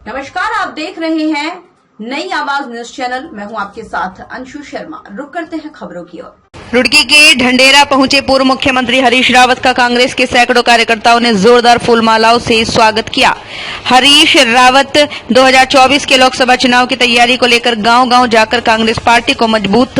नमस्कार, आप देख रहे हैं नई आवाज न्यूज चैनल। मैं हूं आपके साथ अंशु शर्मा। रुक करते हैं खबरों की ओर। रुड़की के ढंढेरा पहुंचे पूर्व मुख्यमंत्री हरीश रावत का कांग्रेस के सैकड़ों कार्यकर्ताओं ने जोरदार फूलमालाओं से स्वागत किया। हरीश रावत 2024 के लोकसभा चुनाव की तैयारी को लेकर गांव-गांव जाकर कांग्रेस पार्टी को मजबूत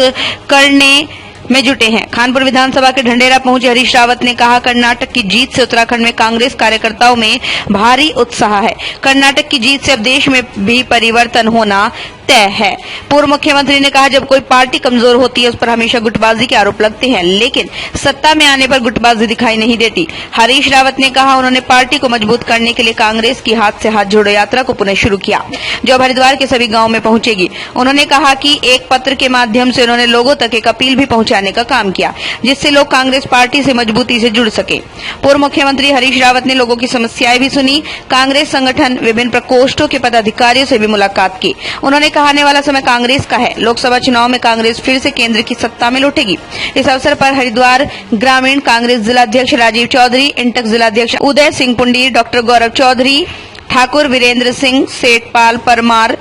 करने में जुटे हैं। कानपुर विधानसभा के ढंढेरा पहुंचे हरीश रावत ने कहा, कर्नाटक की जीत से उत्तराखंड में कांग्रेस कार्यकर्ताओं में भारी उत्साह है। कर्नाटक की जीत से अब देश में भी परिवर्तन होना तय है। पूर्व मुख्यमंत्री ने कहा, जब कोई पार्टी कमजोर होती है उस पर हमेशा गुटबाजी के आरोप लगते हैं, लेकिन सत्ता में आने पर गुटबाजी दिखाई नहीं देती। हरीश रावत ने कहा, उन्होंने पार्टी को मजबूत करने के लिए कांग्रेस की हाथ से हाथ जोड़ो यात्रा को पुनः शुरू किया, जो अब हरिद्वार के सभी गांव में पहुंचेगी। उन्होंने कहा कि एक पत्र के माध्यम से उन्होंने लोगों तक एक अपील भी पहुंचाने का काम किया, जिससे लोग कांग्रेस पार्टी से मजबूती से जुड़ सके। पूर्व मुख्यमंत्री हरीश रावत ने लोगों की समस्याएं भी सुनी। कांग्रेस संगठन विभिन्न प्रकोष्ठों के पदाधिकारियों से भी मुलाकात की। उन्होंने कहा, आने वाला समय कांग्रेस का है। लोकसभा चुनाव में कांग्रेस फिर से केंद्र की सत्ता में लौटेगी। इस अवसर पर हरिद्वार ग्रामीण कांग्रेस जिलाध्यक्ष राजीव चौधरी, इंटक जिलाध्यक्ष उदय सिंह पुंडी, डॉक्टर गौरव चौधरी, ठाकुर वीरेंद्र सिंह, सेठपाल परमार,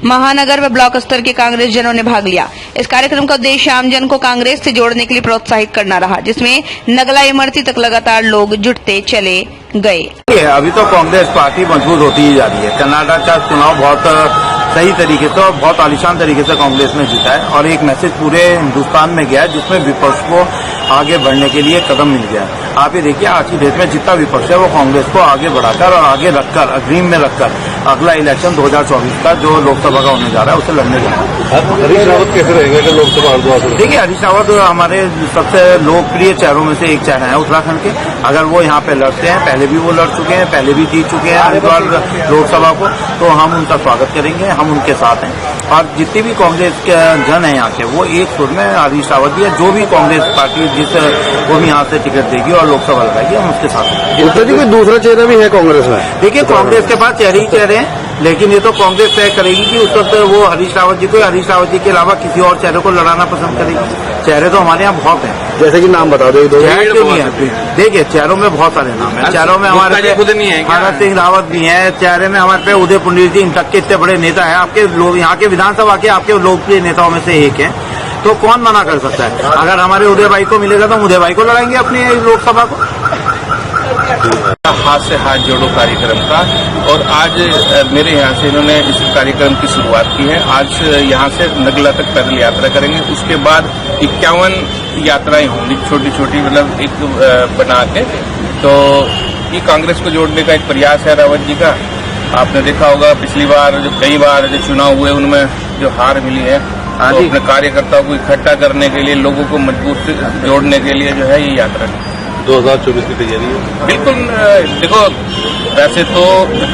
महानगर व ब्लॉक स्तर के कांग्रेस जनों ने भाग लिया। इस कार्यक्रम का उद्देश्य आमजन को कांग्रेस से जोड़ने के लिए प्रोत्साहित करना रहा, जिसमें नगला इमरती तक लगातार लोग जुटते चले गए। अभी तो कांग्रेस पार्टी मजबूत होती ही जा रही है। कर्नाटक का चुनाव बहुत सही तरीके से और बहुत आलीशान तरीके से कांग्रेस ने जीता है और एक मैसेज पूरे हिंदुस्तान में गया है, जिसमें विपक्ष को आगे बढ़ने के लिए कदम मिल गया है। आप ये देखिए, आज की डेट में जितना विपक्ष है वो कांग्रेस को आगे बढ़ाकर और आगे रखकर, अग्रिम में रखकर अगला इलेक्शन 2024 का जो लोकसभा का होने जा रहा है उसे लड़ने जा रहा है। हरीश रावत कैसे रहेगा लोकसभा हरिद्वार? देखिए, हरीश रावत हमारे सबसे लोकप्रिय चेहरों में से एक चेहरा है उत्तराखंड के। अगर वो यहाँ पे लड़ते हैं, पहले भी वो लड़ चुके हैं, पहले भी जीत चुके हैं हरिद्वार लोकसभा को, तो हम उनका स्वागत करेंगे, हम उनके साथ हैं। और जितने भी कांग्रेस के जन है यहाँ के, वो एक सुर में हरीश रावत जी, जो भी कांग्रेस पार्टी जिस वो भी यहाँ से टिकट देगी और लोकसभा लगाएगी, हम उसके साथ हैं। कोई दूसरा चेहरा भी है कांग्रेस में? देखिए, कांग्रेस के पास चेहरे ही चेहरे हैं, लेकिन ये तो कांग्रेस तय करेगी कि उस वक्त वो हरीश रावत जी के अलावा किसी और चेहरे को लड़ाना पसंद करेगी। चेहरे तो हमारे यहाँ बहुत हैं। जैसे कि नाम बता दो। देखिए, चेहरों में बहुत सारे नाम हैं। चेहरों में हमारे भगत सिंह रावत भी हैं, चेहरे में हमारे पे उदय पुंडी जी, इन तक के इतने बड़े नेता हैं। आपके लोग यहाँ के विधानसभा के आपके लोकप्रिय नेताओं में से एक हैं, तो कौन मना कर सकता है? अगर हमारे उदय भाई को मिलेगा तो हम उदय भाई को लड़ाएंगे अपनी लोकसभा को। हाथ से हाथ जोड़ो कार्यक्रम का, और आज मेरे यहाँ से इन्होंने इस कार्यक्रम की शुरुआत की है। आज यहाँ से नगला तक पैदल यात्रा करेंगे, उसके बाद 51 यात्राएं होंगी छोटी छोटी, मतलब एक बना के। तो ये कांग्रेस को जोड़ने का एक प्रयास है रावत जी का। आपने देखा होगा पिछली बार कई बार जो चुनाव हुए उनमें जो हार मिली है, तो अपने कार्यकर्ताओं को इकट्ठा करने के लिए, लोगों को मजबूत जोड़ने के लिए जो है ये यात्रा 2024 की तैयारी है। बिल्कुल। देखो, वैसे तो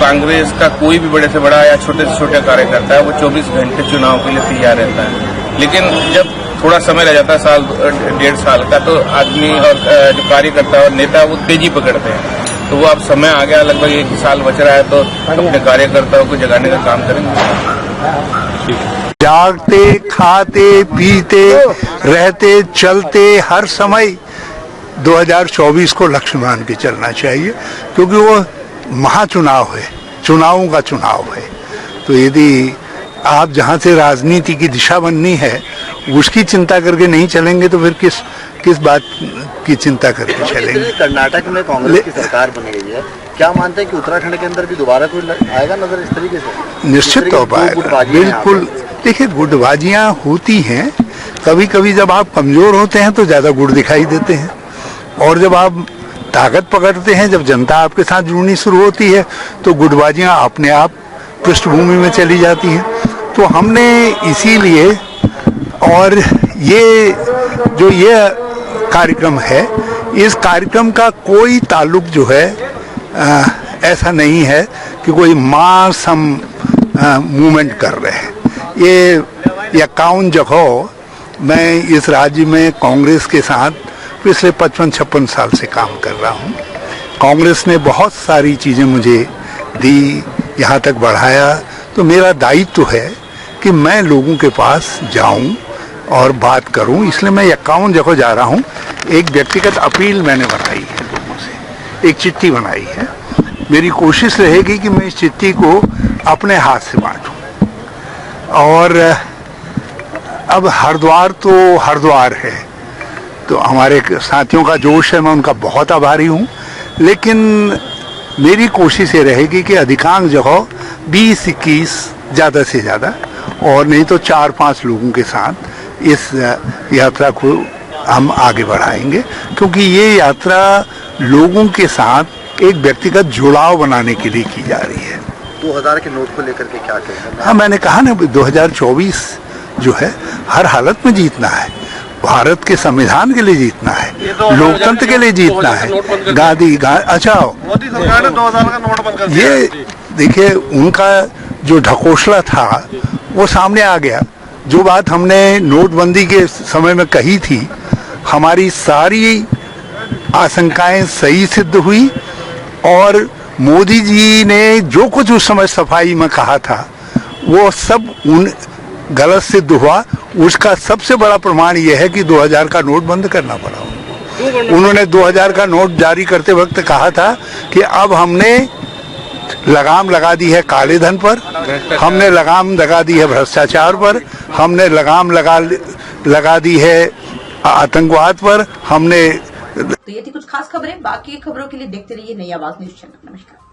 कांग्रेस का कोई भी बड़े से बड़ा या छोटे से छोटे कार्यकर्ता है, वो 24 घंटे चुनाव के लिए तैयार रहता है। लेकिन जब थोड़ा समय रह जाता है, साल 1.5 साल का, तो आदमी और जो कार्यकर्ता और नेता वो तेजी पकड़ते हैं। तो वो अब समय आ गया, लगभग 1 साल बच रहा है, तो अपने कार्यकर्ताओं को जगाने का काम करेंगे। जागते, खाते, पीते, रहते, चलते हर समय 2024 को लक्ष्य मान के चलना चाहिए, क्योंकि वो महाचुनाव है, चुनावों का चुनाव है। तो यदि आप जहाँ से राजनीति की दिशा बननी है उसकी चिंता करके नहीं चलेंगे तो फिर किस बात की चिंता करके चलेंगे? कर्नाटक में कांग्रेस की सरकार बन गई है, क्या मानते हैं कि उत्तराखंड के अंदर भी दोबारा कोई आएगा नजर इस तरीके से? निश्चित तौर पर, बिल्कुल। देखिए, गुटबाजियाँ होती हैं कभी कभी। जब आप कमजोर होते हैं तो ज्यादा गुट दिखाई देते हैं, और जब आप ताकत पकड़ते हैं, जब जनता आपके साथ जुड़नी शुरू होती है, तो गुटबाजियाँ अपने आप पृष्ठभूमि में चली जाती हैं। तो हमने इसीलिए, और ये जो कार्यक्रम है, इस कार्यक्रम का कोई ताल्लुक जो है ऐसा नहीं है कि कोई मास हम मूवमेंट कर रहे हैं। ये 51 जगह मैं इस राज्य में कांग्रेस के साथ पिछले 55-56 साल से काम कर रहा हूँ। कांग्रेस ने बहुत सारी चीज़ें मुझे दी, यहाँ तक बढ़ाया। तो मेरा दायित्व है कि मैं लोगों के पास जाऊं और बात करूं, इसलिए मैं 51 जगह जा रहा हूं। एक व्यक्तिगत अपील मैंने बनाई है लोगों से, एक चिट्ठी बनाई है मेरी कोशिश रहेगी कि मैं इस चिट्ठी को अपने हाथ से बांटूं। और अब हरिद्वार तो हरिद्वार है, तो हमारे साथियों का जोश है, मैं उनका बहुत आभारी हूं। लेकिन मेरी कोशिश ये रहेगी कि अधिकांश जगह 20-21 ज़्यादा से ज़्यादा, और नहीं तो 4-5 लोगों के साथ इस यात्रा को हम आगे बढ़ाएंगे, क्योंकि ये यात्रा लोगों के साथ एक व्यक्तिगत जुड़ाव बनाने के लिए की जा रही है। 2000 के नोट को लेकर के क्या कहेंगे? हाँ, मैंने कहा ना, 2024 जो है हर हालत में जीतना है, भारत के संविधान के लिए जीतना है, लोकतंत्र के लिए जीतना है। अच्छा, मोदी सरकार ने 2000 का नोट बंद कर दिया। ये देखिए, उनका जो ढकोसला था वो सामने आ गया। जो बात हमने नोटबंदी के समय में कही थी, हमारी सारी आशंकाएं सही सिद्ध हुई, और मोदी जी ने जो कुछ उस समय सफाई में कहा था वो सब गलत सिद्ध हुआ। उसका सबसे बड़ा प्रमाण यह है कि 2000 का नोट बंद करना पड़ा। उन्होंने 2000 का नोट जारी करते वक्त कहा था कि अब हमने लगाम लगा दी है काले धन पर, हमने लगाम लगा दी है भ्रष्टाचार पर, हमने लगाम लगा दी है आतंकवाद पर, हमने। तो ये थी कुछ खास खबरें। बाकी खबरों के लिए देखते रहिए नई आवाज न्यूज चैनल। नमस्कार।